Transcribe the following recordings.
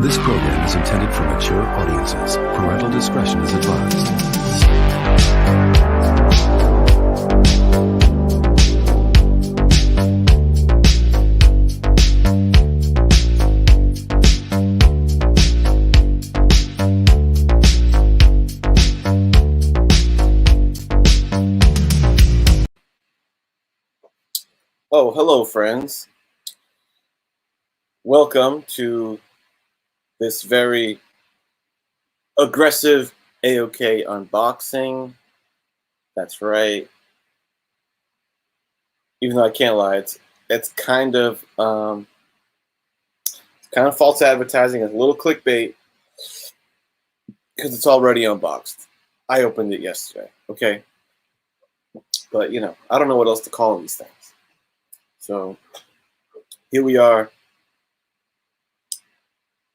This program is intended for mature audiences. Parental discretion is advised. Oh, hello, friends. Welcome to this very aggressive Aok unboxing. That's right. Even though I can't lie, it's kind of false advertising. It's a little clickbait because it's already unboxed. I opened it yesterday, okay? But you know, I don't know what else to call these things. So here we are.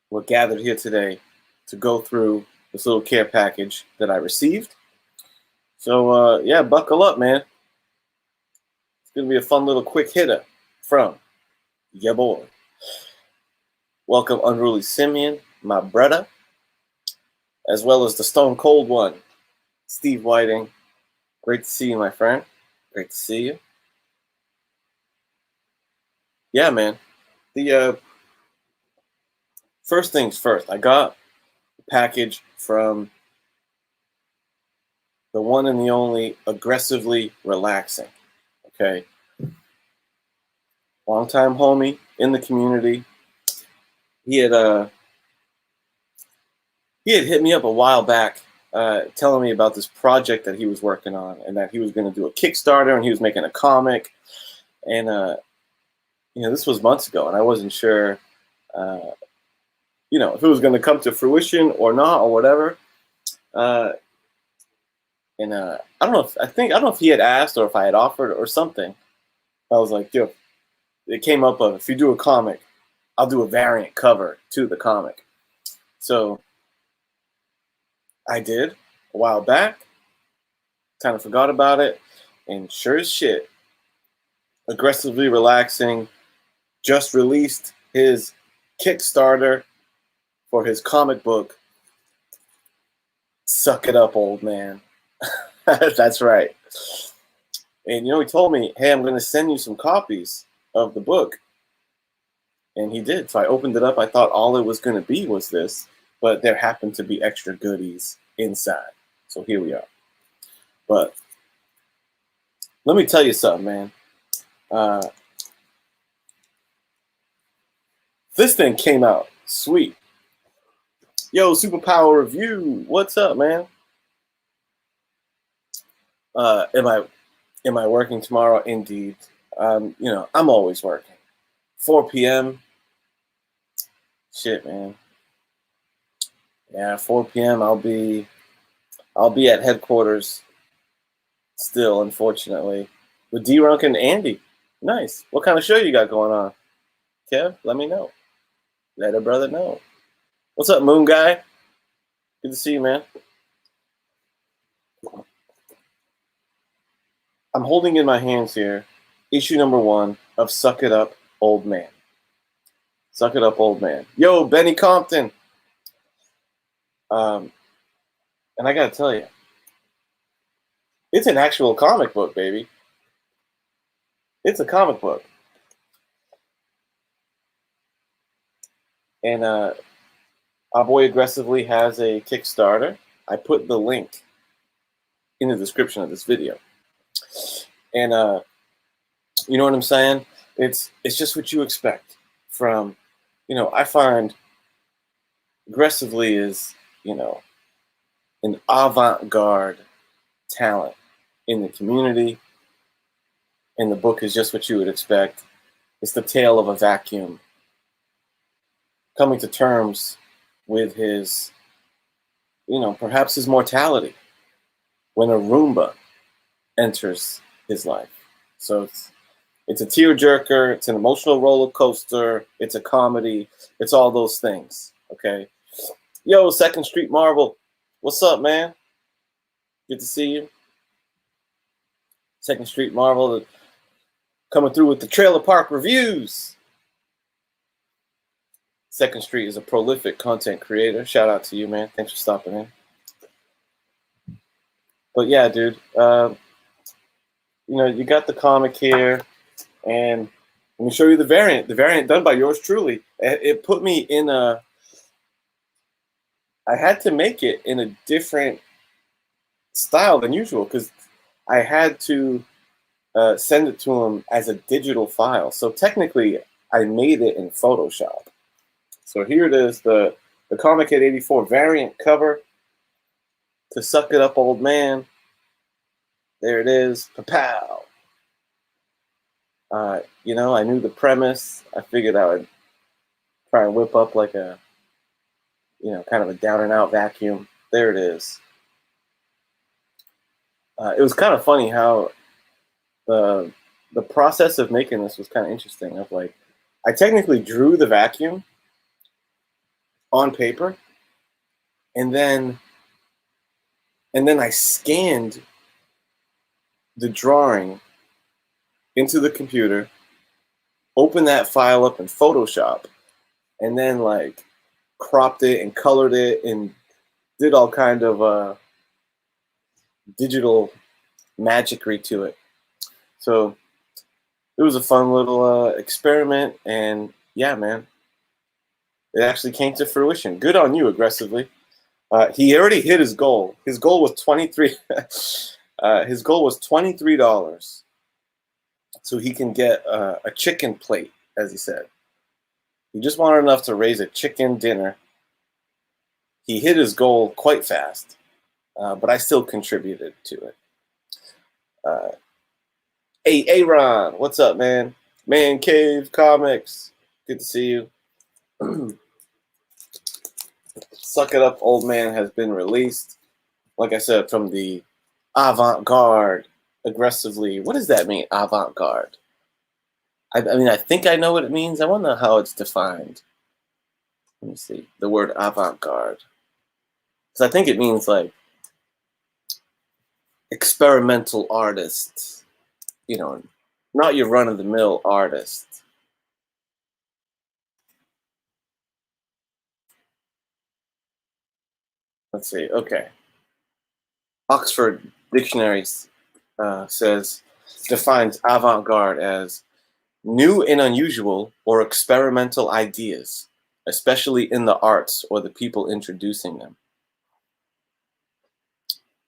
We're gathered here today to go through this little care package that I received. So yeah, buckle up, man. It's gonna be a fun little quick hitter from ya boy. Welcome, Unruly Simeon, my brother, as well as the Stone Cold one, Steve Whiting. Great to see you, my friend. Great to see you. Yeah, man. The first things first, I got a package from the one and the only Aggressively Relaxing. Okay. Longtime homie in the community. He had hit me up a while back telling me about this project that he was working on and that he was going to do a Kickstarter and he was making a comic. And, you know, this was months ago and I wasn't sure, you know, if it was going to come to fruition or not or whatever. I don't know if he had asked or if I had offered or something. I was like, yo, it came up of if you do a comic, I'll do a variant cover to the comic. So I did a while back, kind of forgot about it, and sure as shit, Aggressively Relaxing just released his Kickstarter for his comic book, Suck It Up, Old Man. That's right. And you know, he told me, hey, I'm going to send you some copies of the book. And he did. So I opened it up. I thought all it was going to be was this, but there happened to be extra goodies inside. So here we are. But let me tell you something, man. This thing came out sweet. Yo, Superpower Review. What's up, man? Am I working tomorrow? Indeed. You know, I'm always working. 4 p.m. Shit, man. Yeah, 4 p.m. I'll be at headquarters still, unfortunately, with D-Runk and Andy. Nice. What kind of show you got going on? Kev, let me know. Let a brother know. What's up, Moon Guy? Good to see you, man. I'm holding in my hands here issue number 1 of Suck It Up, Old Man. Suck It Up, Old Man. Yo, Benny Compton. And I gotta tell you, it's an actual comic book, baby. It's a comic book. And our boy Aggressively has a Kickstarter. I put the link in the description of this video. And you know what I'm saying? It's just what you expect from, you know, I find Aggressively is, you know, an avant-garde talent in the community. And the book is just what you would expect. It's the tale of a vacuum coming to terms with his, you know, perhaps his mortality when a Roomba enters his life. So it's a tearjerker, it's an emotional roller coaster, it's a comedy, it's all those things, okay? Yo, Second Street Marvel, what's up, man? Good to see you. Second Street Marvel coming through with the Trailer Park Reviews. Second Street is a prolific content creator. Shout out to you, man. Thanks for stopping in. But yeah, dude, you got the comic here, and let me show you the variant. The variant done by yours truly. It put me in a. I had to make it in a different style than usual because I had to send it to him as a digital file. So technically, I made it in Photoshop. So here it is, the Comic Kid 84 variant cover to Suck It Up, Old Man. There it is. Pow. I knew the premise. I figured I would try and whip up like a, kind of a down and out vacuum. There it is. It was kind of funny how the process of making this was kind of interesting. Of like, I technically drew the vacuum on paper, and then I scanned the drawing into the computer, opened that file up in Photoshop, and then like cropped it and colored it and did all kind of digital magicry to it. So it was a fun little experiment, and yeah, man, it actually came to fruition. Good on you, Aggressively. He already hit his goal. His goal was $23. His goal was $23, so he can get a chicken plate, as he said. He just wanted enough to raise a chicken dinner. He hit his goal quite fast, but I still contributed to it. Hey, Aaron, what's up, man? Man Cave Comics, good to see you. Suck It Up, Old Man has been released. Like I said, from the avant-garde, Aggressively. What does that mean, avant-garde? I mean, I think I know what it means. I wonder how it's defined. Let me see. The word avant-garde. Because I think it means like experimental artist. Not your run-of-the-mill artist. Let's see. Okay. Oxford Dictionary defines avant-garde as new and unusual or experimental ideas, especially in the arts or the people introducing them.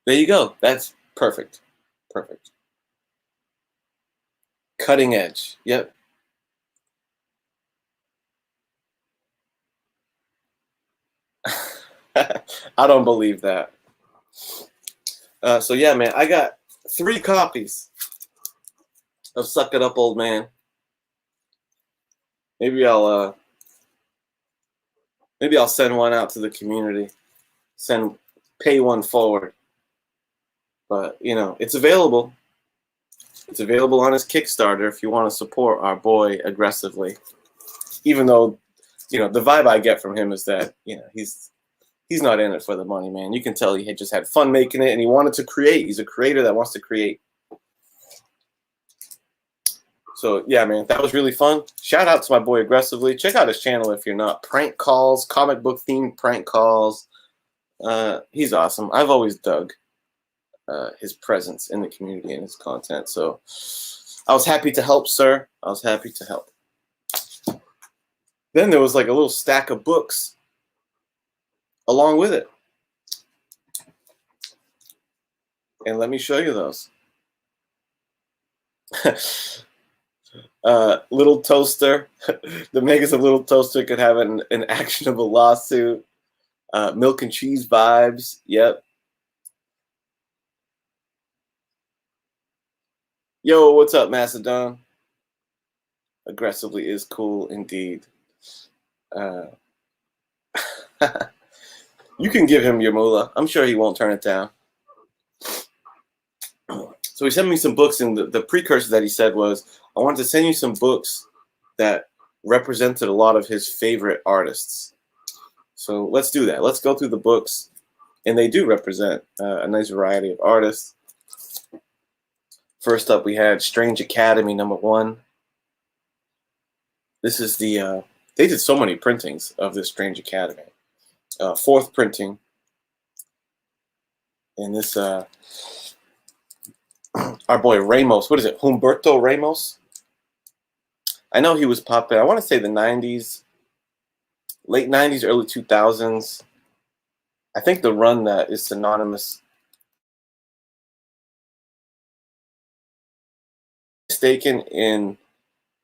There you go. That's perfect. Perfect. Cutting edge. Yep. I don't believe that. So yeah, man, I got 3 copies of Suck It Up, Old Man. Maybe I'll send one out to the community. Pay one forward. But it's available. It's available on his Kickstarter if you want to support our boy Aggressively. Even though, the vibe I get from him is that, he's not in it for the money, man. You can tell he had just had fun making it and he wanted to create. He's a creator that wants to create. So yeah, man, that was really fun. Shout out to my boy Aggressively. Check out his channel if you're not. Prank calls, comic book themed prank calls. He's awesome. I've always dug his presence in the community and his content. So I was happy to help, sir. I was happy to help. Then there was like a little stack of books along with it. And let me show you those. Little Toaster. The makers of Little Toaster could have an actionable lawsuit. Milk and Cheese Vibes. Yep. Yo, what's up, Macedon? Aggressively is cool indeed. You can give him your moolah. I'm sure he won't turn it down. So he sent me some books, and the precursor that he said was, I wanted to send you some books that represented a lot of his favorite artists. So let's do that. Let's go through the books, and they do represent a nice variety of artists. First up, we had Strange Academy #1. This is the They did so many printings of this Strange Academy. Fourth printing. And this, our boy Ramos, what is it? Humberto Ramos? I know he was popular. I want to say the 90s, late 90s, early 2000s. I think the run that is synonymous. Mistaken in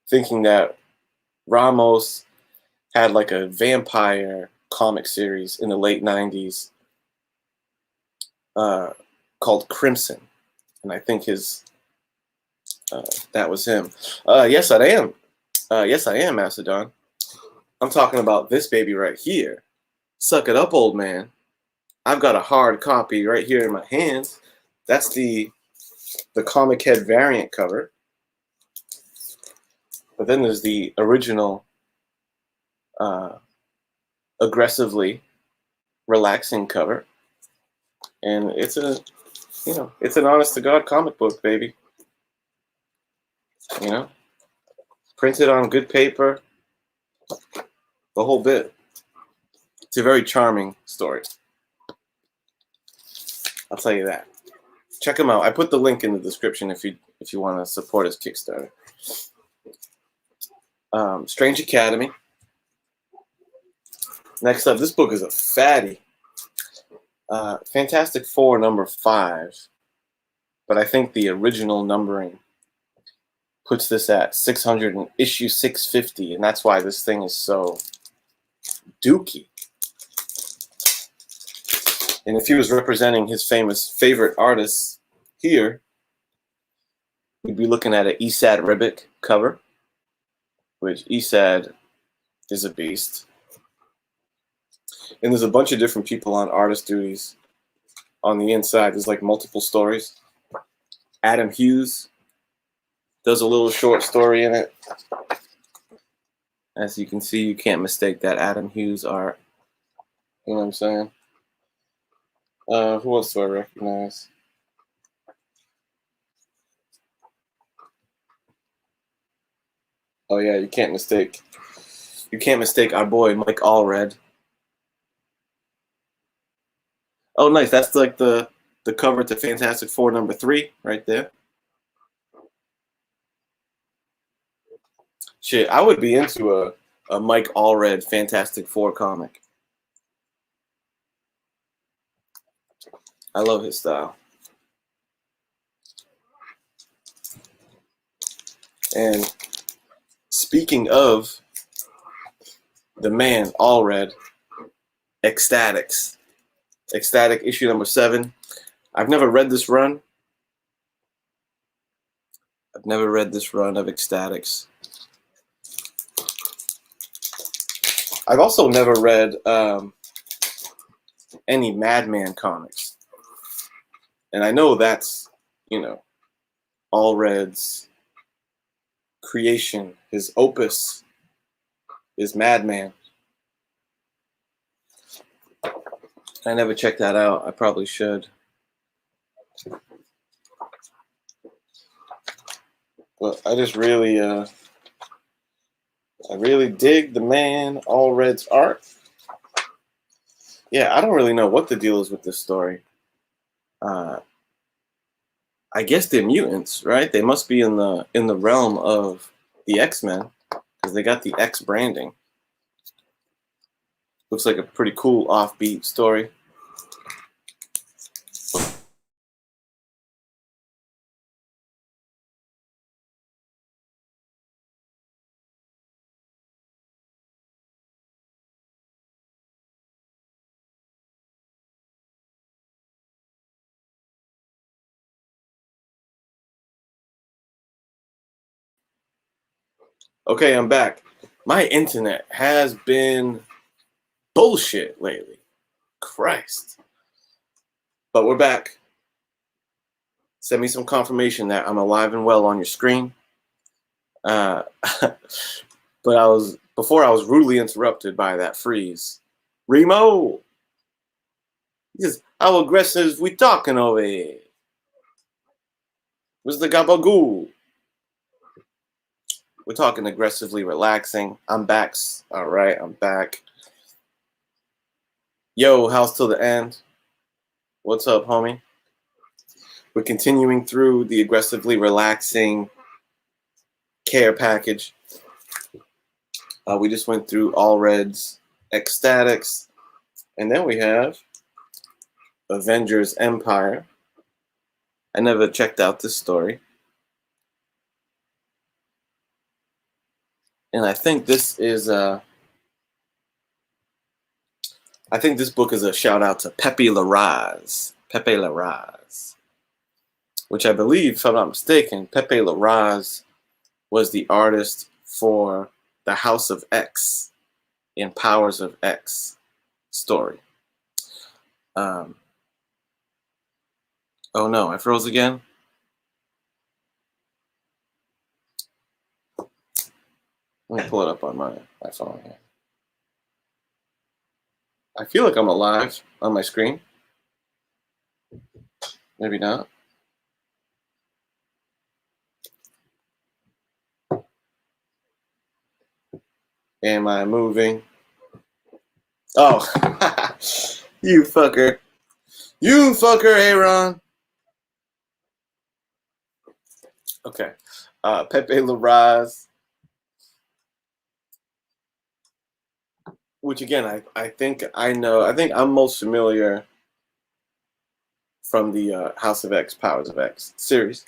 thinking that Ramos had like a vampire comic series in the late 90s called Crimson. And I think his that was him. Yes, I am. Yes, I am, Macedon. I'm talking about this baby right here. Suck it up, old man. I've got a hard copy right here in my hands. That's the comic head variant cover. But then there's the original aggressively relaxing cover. And it's a, you know, it's an honest to God comic book, baby. You know, printed on good paper, the whole bit. It's a very charming story. I'll tell you that. Check them out. I put the link in the description if you want to support his Kickstarter. Strange Academy. Next up, this book is a fatty. Fantastic Four number 5, but I think the original numbering puts this at 600 and issue 650, and that's why this thing is so dookie. And if he was representing his famous favorite artists here, we'd be looking at an Esad Ribic cover, which Esad is a beast. And there's a bunch of different people on artist duties on the inside. There's like multiple stories. Adam Hughes does a little short story in it. As you can see, you can't mistake that Adam Hughes art. You know what I'm saying? Who else do I recognize? Oh yeah, you can't mistake our boy Mike Allred. Oh nice, that's like the cover to Fantastic Four number 3 right there. Shit, I would be into a Mike Allred Fantastic Four comic. I love his style. And speaking of the man, Allred, Ecstatics. Ecstatic issue number 7. I've never read this run. I've never read this run of Ecstatics. I've also never read any Madman comics. And I know that's, you know, Allred's creation, his opus is Madman. I never checked that out. I probably should. But I just really, I really dig the man Allred's art. Yeah, I don't really know what the deal is with this story. I guess they're mutants, right? They must be in the realm of the X-Men because they got the X branding. Looks like a pretty cool offbeat story. Okay, I'm back. My internet has been bullshit lately. Christ. But we're back. Send me some confirmation that I'm alive and well on your screen. But before I was rudely interrupted by that freeze. Remo! Just how aggressive we talking over here? Where's the gabagool? We're talking aggressively relaxing. I'm back. All right, I'm back. Yo, house till the end. What's up, homie? We're continuing through the aggressively relaxing care package. We just went through All Red's Ecstatics, and then we have Avengers Empire. I never checked out this story. And I think this is I think this book is a shout out to Pepe Larraz. Pepe Larraz. Which I believe, if I'm not mistaken, Pepe Larraz was the artist for the House of X in Powers of X story. Oh no, I froze again. Let me pull it up on my phone here. I feel like I'm alive on my screen. Maybe not. Am I moving? Oh, you fucker. You fucker, Aaron. Okay. Pepe Larraz. Which again, I think I know. I think I'm most familiar from the House of X, Powers of X series.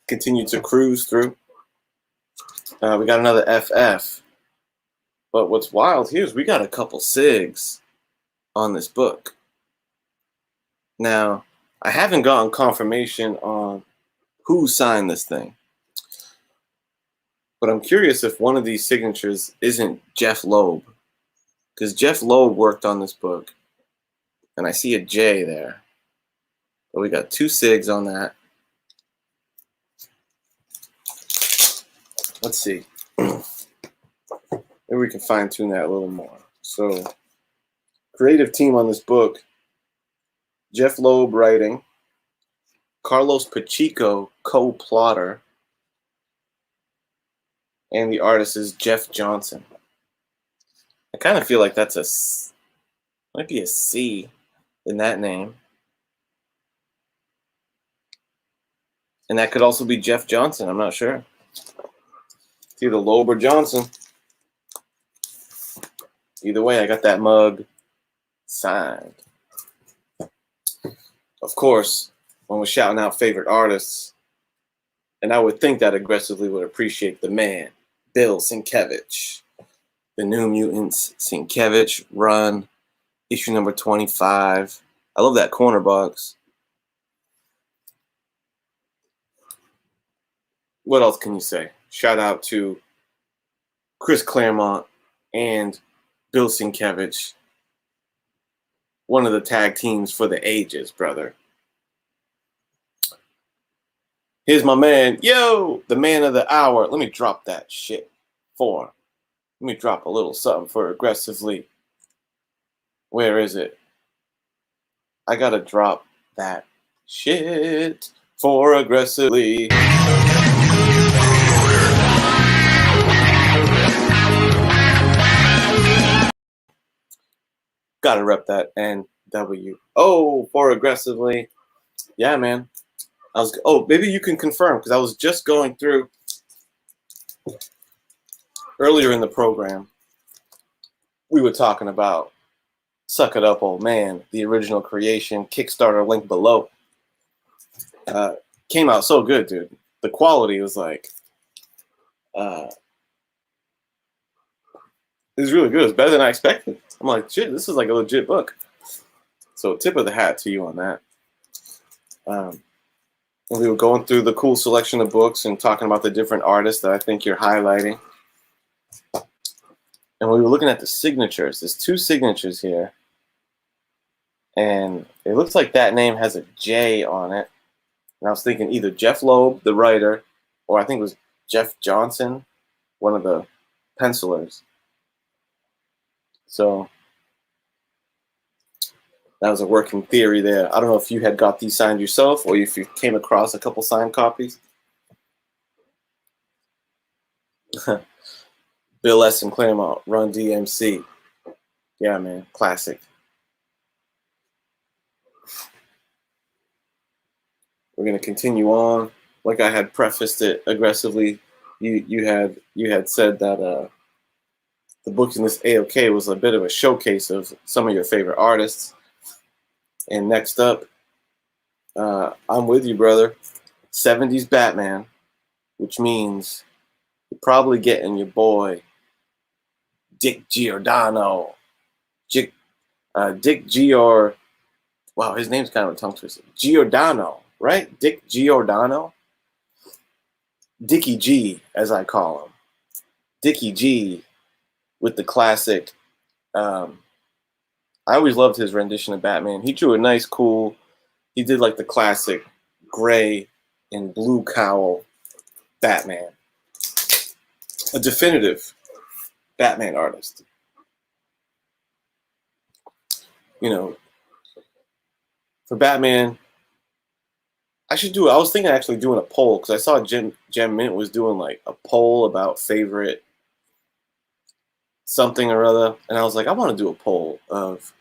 Continue to cruise through. We got another FF. But what's wild here is we got a couple SIGs on this book. Now, I haven't gotten confirmation on who signed this thing. But I'm curious if one of these signatures isn't Jeff Loeb. Because Jeff Loeb worked on this book. And I see a J there. But we got two SIGs on that. Let's see. Maybe we can fine tune that a little more. So, creative team on this book. Jeff Loeb writing. Carlos Pacheco, co-plotter. And the artist is Jeff Johnson. I kind of feel like that's might be a C in that name. And that could also be Jeff Johnson. I'm not sure. It's either Loeb or Johnson. Either way, I got that mug signed. Of course, when we're shouting out favorite artists, and I would think that aggressively would appreciate the man, Bill Sienkiewicz. The New Mutants Sienkiewicz run, issue number 25. I love that corner box. What else can you say? Shout out to Chris Claremont and Bill Sienkiewicz. One of the tag teams for the ages, brother. Here's my man. Yo, the man of the hour. Let me drop that shit for. Let me drop a little something for aggressively. Where is it? I gotta drop that shit for aggressively. Gotta rep that NWO for aggressively. Yeah, man. Maybe you can confirm, because I was just going through earlier in the program. We were talking about Suck It Up, Old Man, the original creation, KickStarter link below. Came out so good, dude. The quality was like, it was really good. It was better than I expected. I'm like, shit, this is like a legit book. So tip of the hat to you on that. We were going through the cool selection of books and talking about the different artists that I think you're highlighting. And we were looking at the signatures. There's two signatures here. And it looks like that name has a J on it. And I was thinking either Jeff Loeb, the writer, or I think it was Jeff Johnson, one of the pencilers. So that was a working theory there. I don't know if you had got these signed yourself or if you came across a couple signed copies. Bill S. and Claremont, Run DMC. Yeah, man, classic. We're gonna continue on. Like I had prefaced it aggressively, you had said that the book in this AOK was a bit of a showcase of some of your favorite artists. And next up, I'm with you, brother. 70s Batman, which means you're probably getting your boy Dick Giordano. Dick Gior. Wow, his name's kind of a tongue twister. Giordano, right? Dick Giordano. Dickie G, as I call him. Dickie G with the classic. I always loved his rendition of Batman. He drew a nice, cool. He did like the classic gray and blue cowl Batman. A definitive Batman artist. You know, for Batman, I was thinking actually doing a poll because I saw Gem Mint was doing like a poll about favorite something or other, and I was like, I want to do a poll of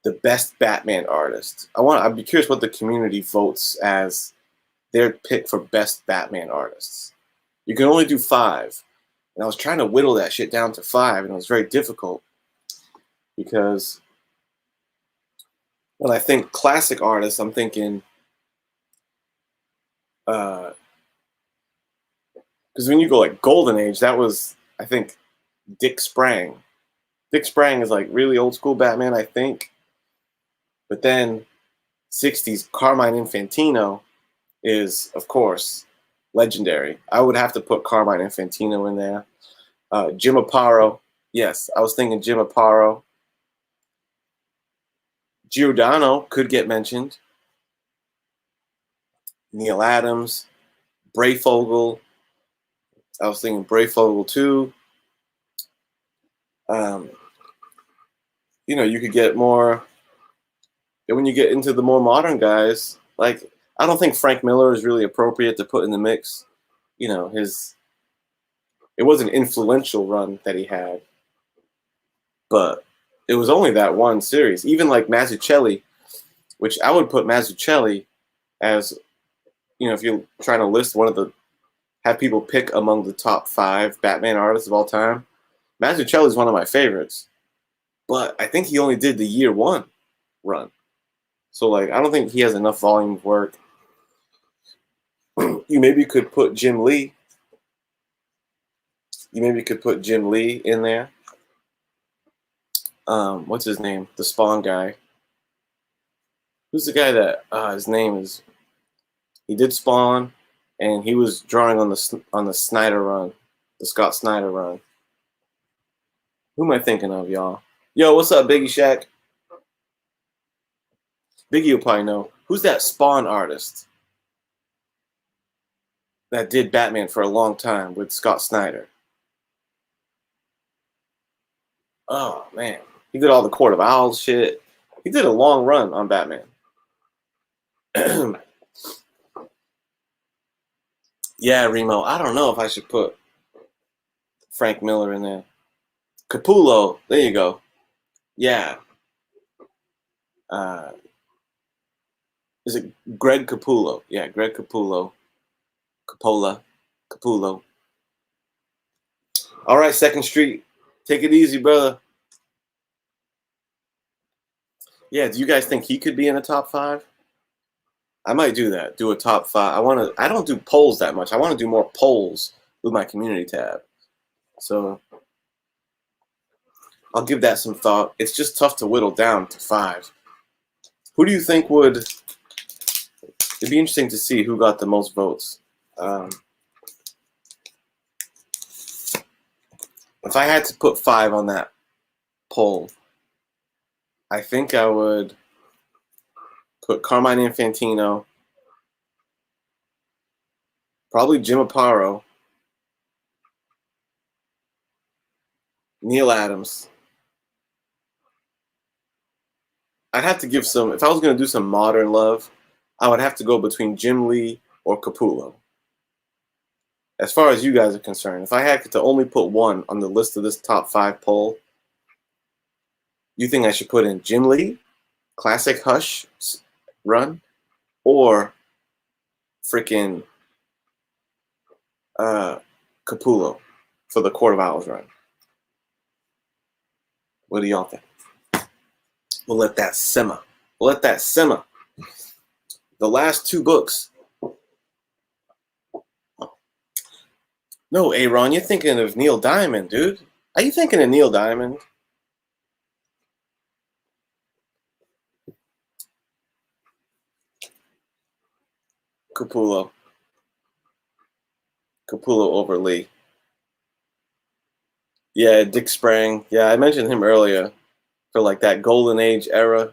the best Batman artist. I'd be curious what the community votes as their pick for best Batman artists. You can only do 5, and I was trying to whittle that shit down to 5, and it was very difficult because when I think classic artists, I'm thinking. Because when you go like Golden Age, that was, I think, Dick Sprang. Dick Sprang is like really old school Batman, I think. But then 60s Carmine Infantino is, of course, legendary. I would have to put Carmine Infantino in there. Jim Aparo. Yes, I was thinking Jim Aparo. Giordano could get mentioned. Neil Adams, Brayfogle. I was thinking Brayfogle too. You could get more. When you get into the more modern guys, like I don't think Frank Miller is really appropriate to put in the mix. It was an influential run that he had, but it was only that one series. Even like Mazzucchelli, which I would put Mazzucchelli as, if you're trying to list have people pick among the top 5 Batman artists of all time, Mazzucchelli is one of my favorites. But I think he only did the year 1 run. So, like, I don't think he has enough volume of work. You maybe could put Jim Lee. In there. What's his name? The Spawn guy. Who's the guy that his name is? He did Spawn, and he was drawing on the Snyder run, the Scott Snyder run. Who am I thinking of, y'all? Yo, what's up, Biggie Shack? Biggie will probably know. Who's that Spawn artist that did Batman for a long time with Scott Snyder? Oh, man. He did all the Court of Owls shit. He did a long run on Batman. Yeah, Remo. I don't know if I should put Frank Miller in there. Capullo. There you go. Yeah. Is it Greg Capullo? Yeah, Greg Capullo. Capullo. All right, 2nd Street. Take it easy, brother. Yeah, do you guys think he could be in the top 5? I might do that. Do a top 5. I don't do polls that much. I want to do more polls with my community tab. So I'll give that some thought. It's just tough to whittle down to 5. Who do you think would... It'd be interesting to see who got the most votes. If I had to put 5 on that poll, I think I would put Carmine Infantino, probably Jim Aparo, Neil Adams. I'd have to give some, if I was going to do some modern love, I would have to go between Jim Lee or Capullo. as far as you guys are concerned, if I had to only put one on the list of this top 5 poll, you think I should put in Jim Lee, Classic Hush run, or freaking Capullo for the Court of Owls run? What do y'all think? We'll let that simmer. We'll let that simmer. The last 2 books. No, Aaron, you're thinking of Neil Diamond, dude. Are you thinking of Neil Diamond? Capullo. Capullo over Lee. Yeah, Dick Sprang. Yeah, I mentioned him earlier for like that golden age era.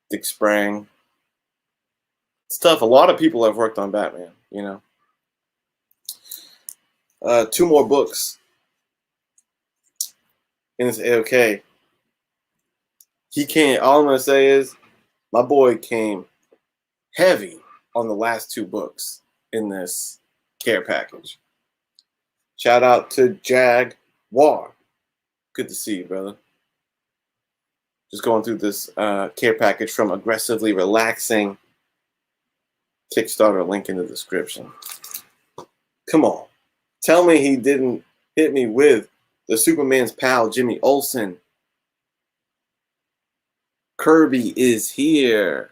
Dick Sprang. It's tough. A lot of people have worked on Batman, you know. 2 more books. And it's A-OK. He came, all I'm going to say is, my boy came heavy on the last 2 books in this care package. Shout out to Jaguar. Good to see you, brother. Just going through this care package from Aggressively Relaxing. KickStarter, link in the description. Come on. Tell me he didn't hit me with the Superman's pal, Jimmy Olsen. Kirby is here.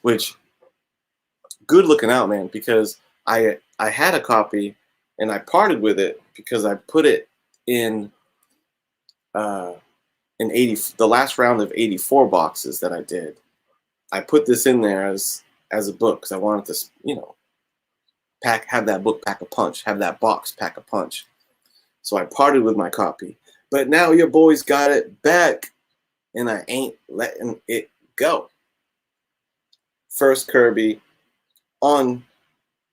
Which, good looking out, man, because I had a copy and I parted with it because I put it in the last round of 84 boxes that I did. I put this in there as a book because I wanted to, you know, have that book pack a punch, have that box pack a punch. So I parted with my copy. But now your boys got it back, and I ain't letting it go. First Kirby on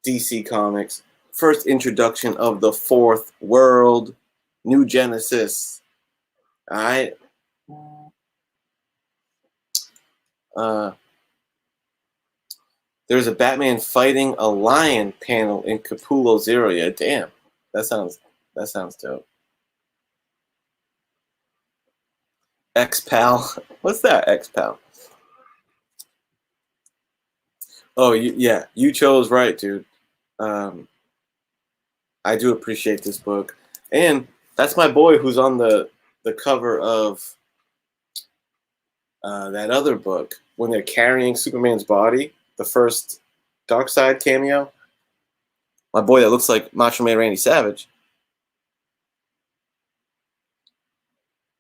DC Comics. First introduction of the 4th world, New Genesis. All right. There's a Batman fighting a lion panel in Capullo Zero. Yeah, damn. That sounds dope. X-Pal. What's that, X-Pal? Oh, you chose right, dude. I do appreciate this book. And that's my boy who's on the cover of that other book when they're carrying Superman's body, the first Darkseid cameo. My boy that looks like Macho Man Randy Savage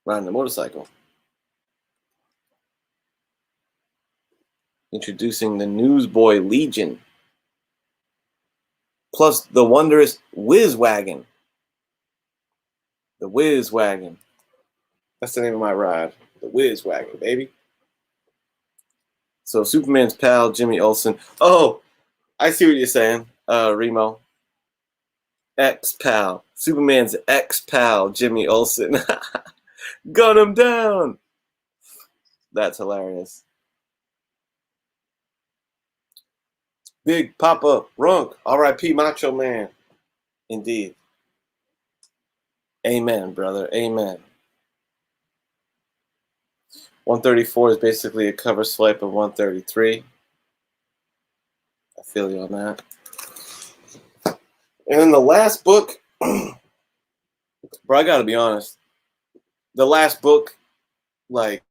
riding the motorcycle. Introducing the Newsboy Legion. Plus the wondrous Whiz Wagon. The Whiz Wagon. That's the name of my ride. The Whiz Wagon, baby. So Superman's pal, Jimmy Olsen. Oh, I see what you're saying, Remo. X-Pal. Superman's X-Pal, Jimmy Olsen. Gun him down. That's hilarious. Big Papa Runk. R.I.P. Macho Man. Indeed. Amen, brother. Amen. 134 is basically a cover swipe of 133. I feel you on that. And then the last book, bro, I gotta be honest. The last book, like,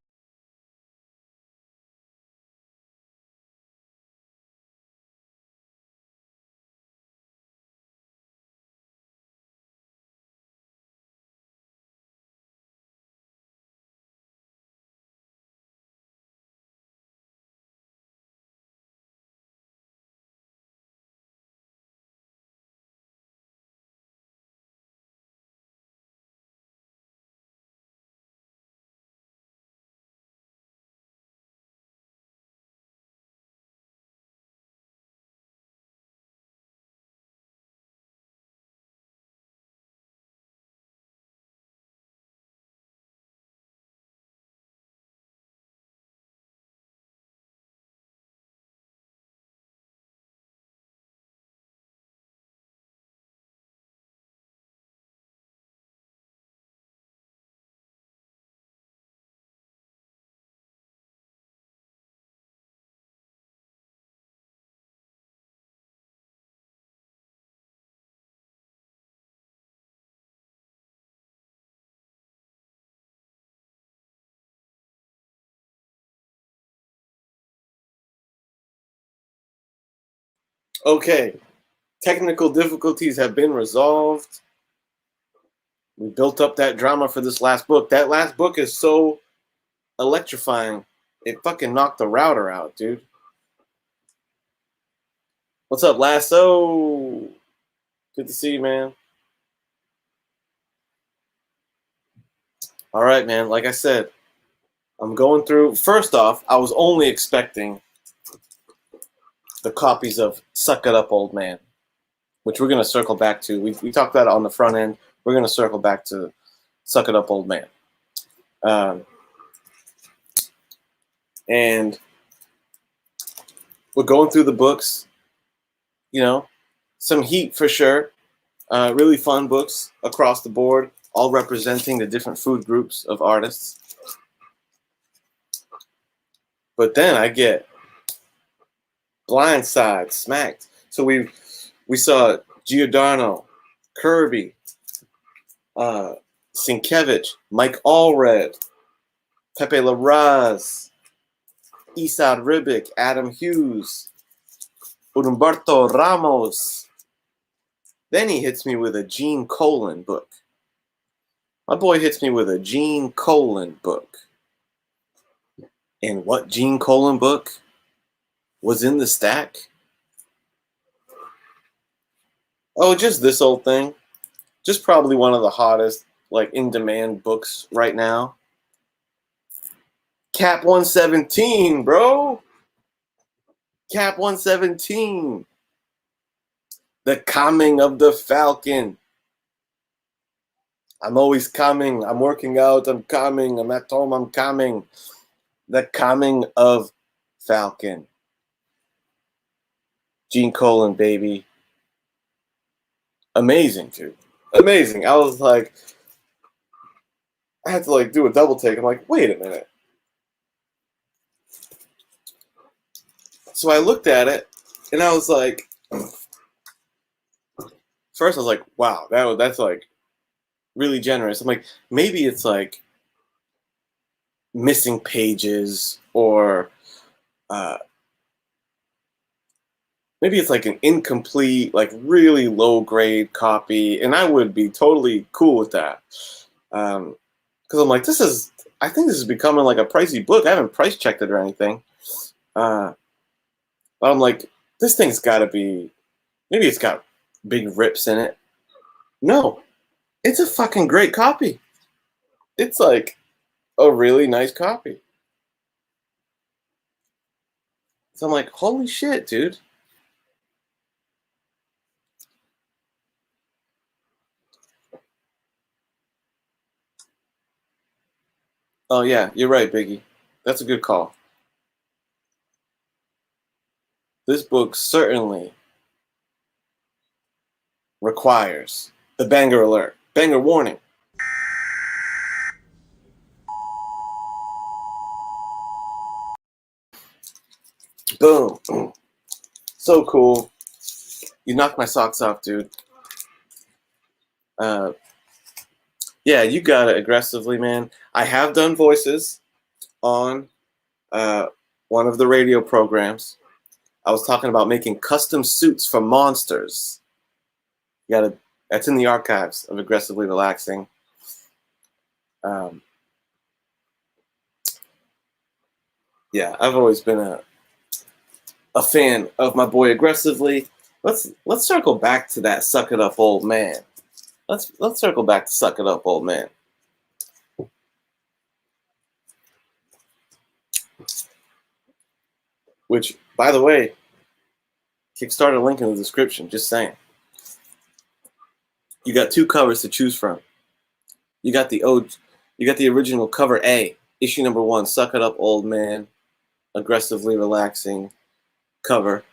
Okay, technical difficulties have been resolved. We built up that drama for this last book. That last book is so electrifying. It fucking knocked the router out, dude. What's up, Lasso? Good to see you, man. All right, man. Like I said, I'm going through. First off, I was only expecting the copies of Suck It Up, Old Man, which we're going to circle back to. We talked about it on the front end. We're going to circle back to Suck It Up, Old Man. And we're going through the books, you know, some heat for sure. Really fun books across the board, all representing the different food groups of artists. But then I get blindsided, smacked. So we saw Giordano, Kirby, Sienkiewicz, Mike Allred, Pepe Larraz, Esad Ribic, Adam Hughes, Humberto Ramos. Then he hits me with a Gene Colan book. My boy hits me with a Gene Colan book. And what Gene Colan book was in the stack? Oh, just this old thing. Just probably one of the hottest, like, in-demand books right now. Cap 117, bro. Cap 117. The Coming of the Falcon. I'm always coming. I'm working out. I'm coming. I'm at home. I'm coming. The Coming of Falcon. Gene Colan, baby. Amazing, dude. Amazing. I was like, I had to like do a double take. I'm like, wait a minute. So I looked at it and I was like, first I was like, wow, that's like really generous. I'm like, maybe it's like missing pages or maybe it's like an incomplete, like really low grade copy. And I would be totally cool with that. Because I'm like, I think this is becoming like a pricey book. I haven't price checked it or anything. But I'm like, this thing's got to be, maybe it's got big rips in it. No, it's a fucking great copy. It's like a really nice copy. So I'm like, holy shit, dude. Oh, yeah, you're right, Biggie. That's a good call. This book certainly requires the banger alert, banger warning. Boom. So cool. You knocked my socks off, dude. Yeah, you got it aggressively, man. I have done voices on one of the radio programs. I was talking about making custom suits for monsters. That's in the archives of Aggressively Relaxing. Yeah, I've always been a fan of my boy Aggressively. Let's circle back to that Suck It Up, Old Man. Let's circle back to Suck It Up, Old Man. Which, by the way, KickStarter link in the description. Just saying. You got two covers to choose from. You got the original cover A, issue number 1, Suck It Up, Old Man, Aggressively Relaxing cover,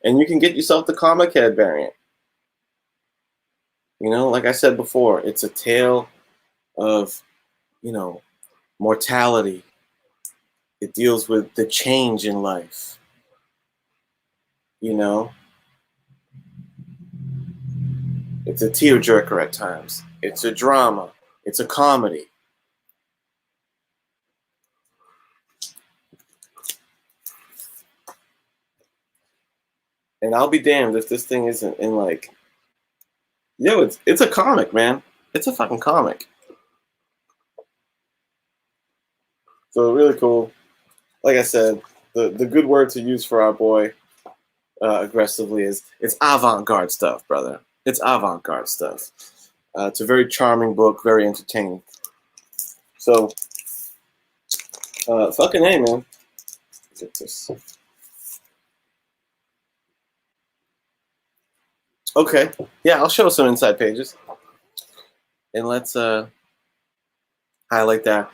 and you can get yourself the comic head variant. You know, like I said before, it's a tale of, mortality. It deals with the change in life. It's a tearjerker at times. It's a drama. It's a comedy. And I'll be damned if this thing isn't in like, yo, it's a comic, man. It's a fucking comic. So really cool. Like I said, the good word to use for our boy aggressively is it's avant-garde stuff, brother. It's avant-garde stuff. It's a very charming book, very entertaining. So, fucking hey, man. Get this. Okay, yeah, I'll show some inside pages, and let's highlight that.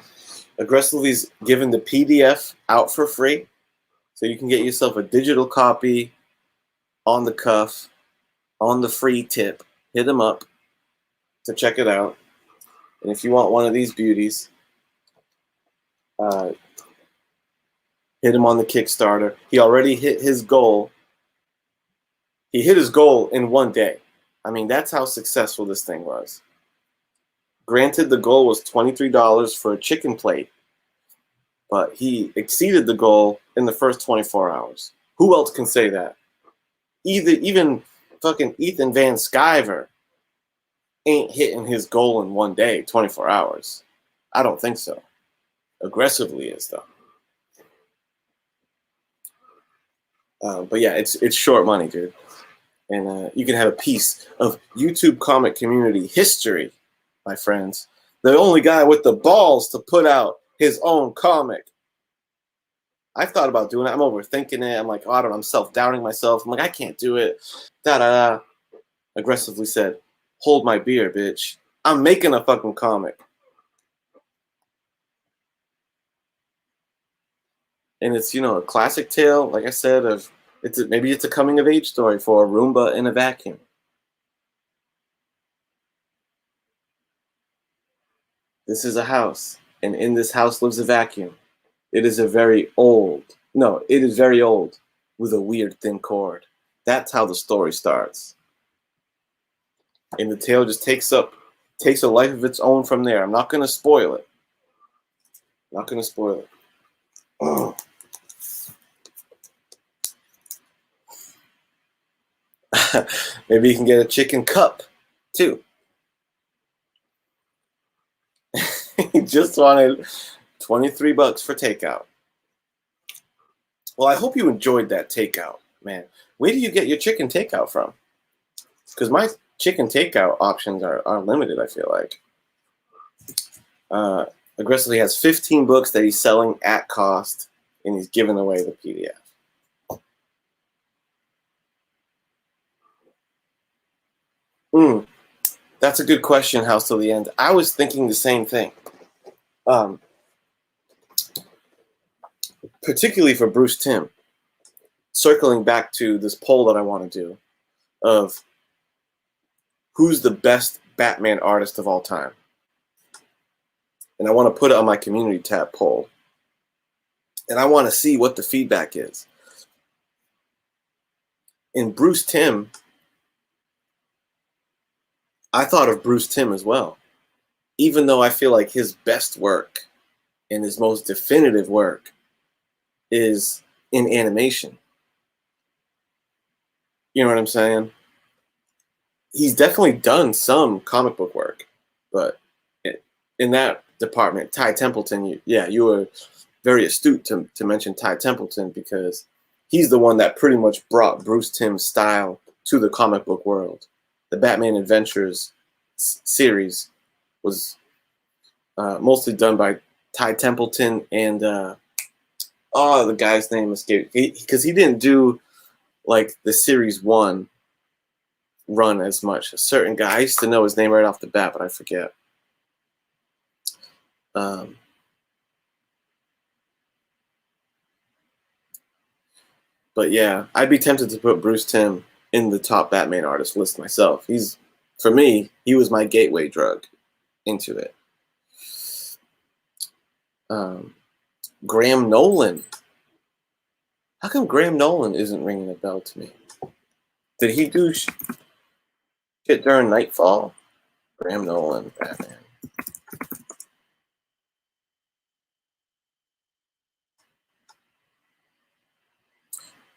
Aggressively's given the PDF out for free, so you can get yourself a digital copy on the cuff, on the free tip. Hit them up to check it out. And if you want one of these beauties, hit him on the Kickstarter. He already hit his goal. He hit his goal in one day. I mean, that's how successful this thing was. Granted, the goal was $23 for a chicken plate, but he exceeded the goal in the first 24 hours. Who else can say that? Even fucking Ethan Van Sciver ain't hitting his goal in one day, 24 hours. I don't think so. Aggressively is, though. But yeah, it's short money, dude. And you can have a piece of YouTube comic community history, my friends. The only guy with the balls to put out his own comic. I've thought about doing it. I'm overthinking it. I'm like, oh, I don't know. I'm self-doubting myself. I'm like, I can't do it. Da-da-da. Aggressively said, hold my beer, bitch. I'm making a fucking comic. And it's, you know, a classic tale, like I said, of maybe it's a coming-of-age story for a Roomba in a vacuum. This is a house, and in this house lives a vacuum. It is very old, with a weird thin cord. That's how the story starts. And the tale just takes a life of its own from there. I'm not going to spoil it. Oh. Maybe you can get a chicken cup, too. He just wanted $23 for takeout. Well, I hope you enjoyed that takeout, man. Where do you get your chicken takeout from? Because my chicken takeout options are limited, I feel like. Aggressively has 15 books that he's selling at cost, and he's giving away the PDF. That's a good question, House Till the End. I was thinking the same thing. Particularly for Bruce Timm. Circling back to this poll that I want to do of who's the best Batman artist of all time. And I want to put it on my community tab poll. And I want to see what the feedback is. In Bruce Timm, I thought of Bruce Timm as well. Even though I feel like his best work and his most definitive work is in animation. You know what I'm saying? He's definitely done some comic book work, but in that department, Ty Templeton, you were very astute to mention Ty Templeton because he's the one that pretty much brought Bruce Timm's style to the comic book world. The Batman Adventures series was mostly done by Ty Templeton and the guy's name escaped because he didn't do like the series 1 run as much. A certain guy, I used to know his name right off the bat, but I forget. But yeah, I'd be tempted to put Bruce Timm in the top Batman artist list myself. For me, he was my gateway drug into it. Graham Nolan. How come Graham Nolan isn't ringing a bell to me? Did he do shit during Nightfall? Graham Nolan, Batman.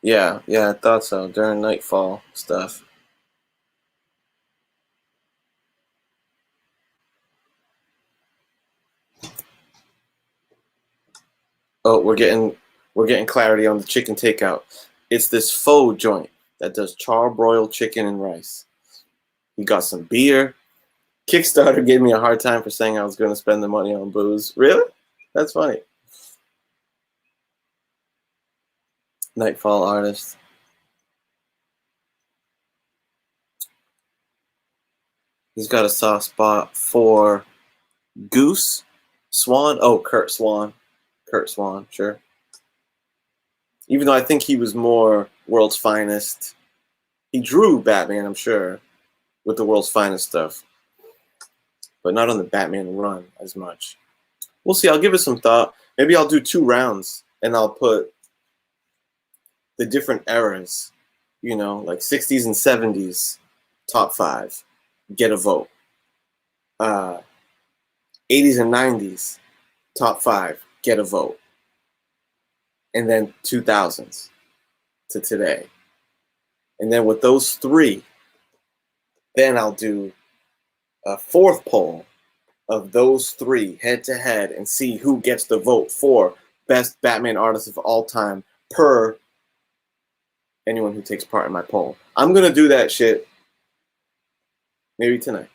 Yeah, I thought so. During Nightfall stuff. Oh, we're getting clarity on the chicken takeout. It's this faux joint that does charbroiled chicken and rice. You got some beer. Kickstarter gave me a hard time for saying I was going to spend the money on booze. Really? That's funny. Nightfall artist. He's got a soft spot for Goose, Swan. Oh, Kurt Swan. Kurt Swan, sure. Even though I think he was more World's Finest. He drew Batman, I'm sure, with the World's Finest stuff, but not on the Batman run as much. We'll see. I'll give it some thought. Maybe I'll do 2 rounds, and I'll put the different eras, like 60s and 70s, top 5, get a vote. 80s and 90s, top 5, get a vote. And then 2000s to today. And then with those 3, then I'll do a 4th poll of those 3 head to head and see who gets the vote for best Batman artist of all time per anyone who takes part in my poll. I'm going to do that shit maybe tonight.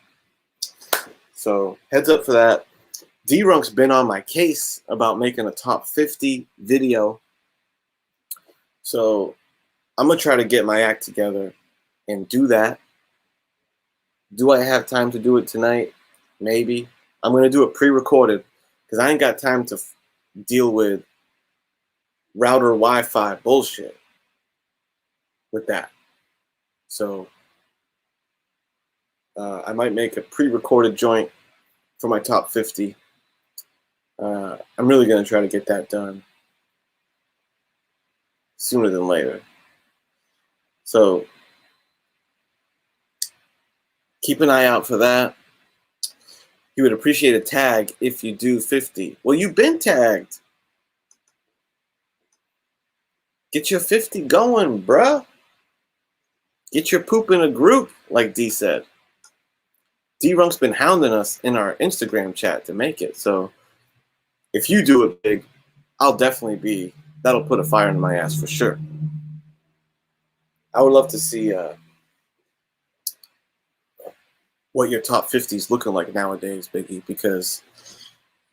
So heads up for that. D-Runk's been on my case about making a top 50 video. So I'm going to try to get my act together and do that. Do I have time to do it tonight? Maybe. I'm going to do it pre-recorded because I ain't got time to deal with router Wi-Fi bullshit with that. So I might make a pre-recorded joint for my top 50. I'm really going to try to get that done sooner than later. So keep an eye out for that. He would appreciate a tag if you do 50. Well, you've been tagged. Get your 50 going, bruh. Get your poop in a group, like D said. D-Runk's been hounding us in our Instagram chat to make it. So if you do it big, I'll definitely be. That'll put a fire in my ass for sure. I would love to see what your top 50 is looking like nowadays, Biggie, because,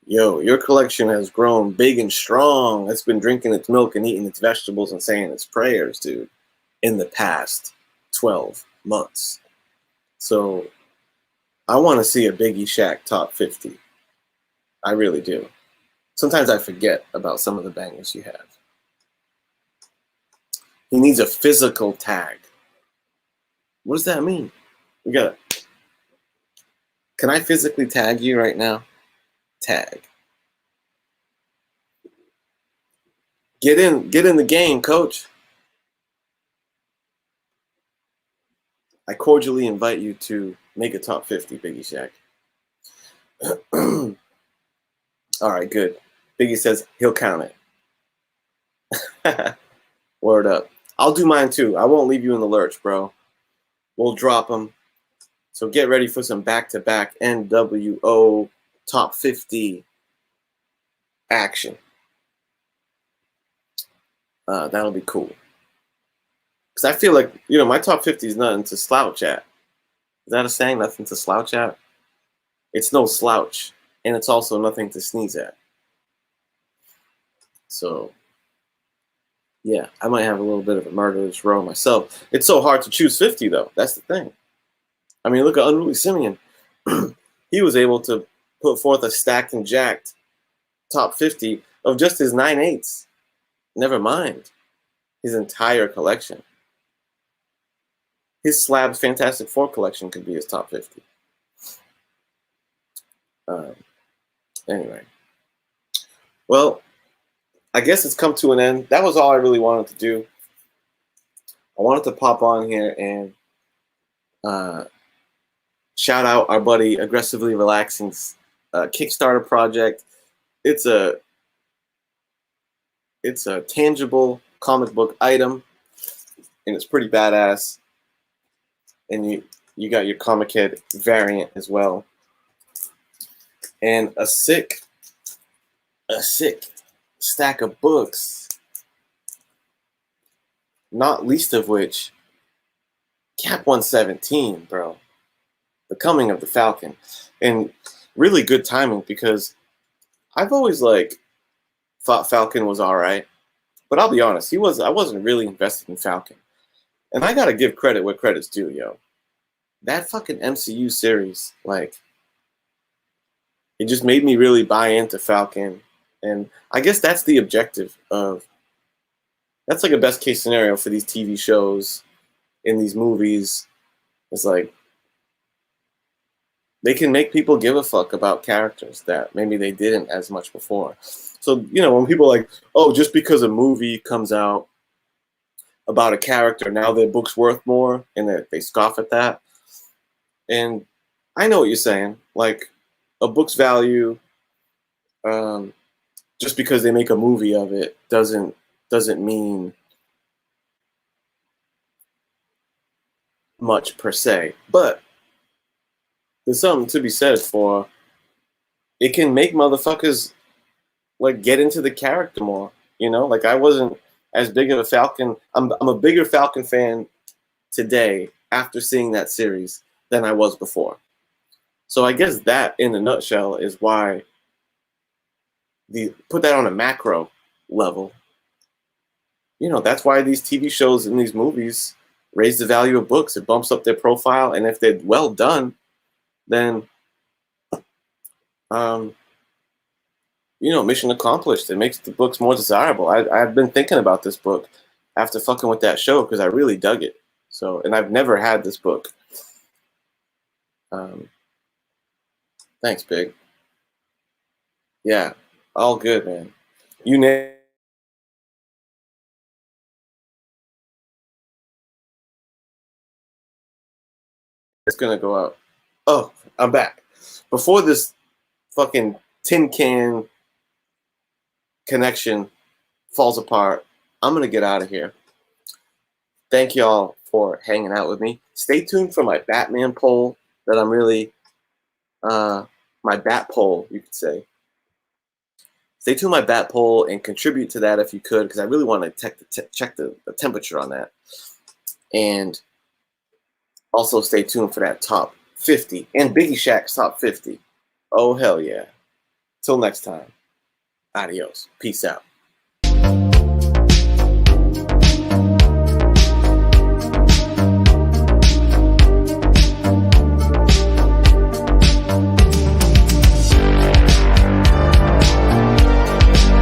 your collection has grown big and strong. It's been drinking its milk and eating its vegetables and saying its prayers, dude, in the past 12 months. So I want to see a Biggie Shaq top 50. I really do. Sometimes I forget about some of the bangers you have. He needs a physical tag. What does that mean? We got to... Can I physically tag you right now? Tag. Get in the game, coach. I cordially invite you to make a top 50, Biggie Shaq. All right, good. Biggie says he'll count it. Word up. I'll do mine too. I won't leave you in the lurch, bro. We'll drop them. So get ready for some back-to-back NWO top 50 action. That'll be cool. Because I feel like, my top 50 is nothing to slouch at. Is that a saying? Nothing to slouch at? It's no slouch. And it's also nothing to sneeze at. So, yeah, I might have a little bit of a murderous row myself. It's so hard to choose 50, though. That's the thing. I mean, look at Unruly Simeon. He was able to put forth a stacked and jacked top 50 of just his 9/8. Never mind his entire collection. His Slabs Fantastic Four collection could be his top 50. Anyway. Well, I guess it's come to an end. That was all I really wanted to do. I wanted to pop on here and shout out our buddy Aggressively Relaxing's Kickstarter project. It's a tangible comic book item and it's pretty badass. And you got your Comic Head variant as well, and a sick stack of books, not least of which Cap 117, bro. The Coming of the Falcon. And really good timing, because I've always thought Falcon was all right. But I'll be honest, I wasn't really invested in Falcon. And I gotta give credit where credit's due, yo. That fucking MCU series, it just made me really buy into Falcon. And I guess that's the objective that's a best case scenario for these TV shows and these movies. It's they can make people give a fuck about characters that maybe they didn't as much before. So, when people are like, oh, just because a movie comes out about a character, now their book's worth more, and they scoff at that. And I know what you're saying. A book's value, just because they make a movie of it, doesn't mean much per se. But there's something to be said for it can make motherfuckers get into the character more. I wasn't as big of a Falcon. I'm a bigger Falcon fan today after seeing that series than I was before. So I guess that, in a nutshell, is why put that on a macro level. That's why these TV shows and these movies raise the value of books. It bumps up their profile, and if they're well done, then mission accomplished. It makes the books more desirable. I've been thinking about this book after fucking with that show, because I really dug it. So, and I've never had this book. Thanks, Big. Yeah, all good, man. It's gonna go out. Oh, I'm back. Before this fucking tin can connection falls apart, I'm gonna get out of here. Thank y'all for hanging out with me. Stay tuned for my Batman poll that I'm really my bat poll, you could say. Stay tuned my bat poll and contribute to that if you could, because I really want to check the temperature on that. And also stay tuned for that top 50 and Biggie Shaq's top 50. Oh, hell yeah. Till next time. Adios. Peace out.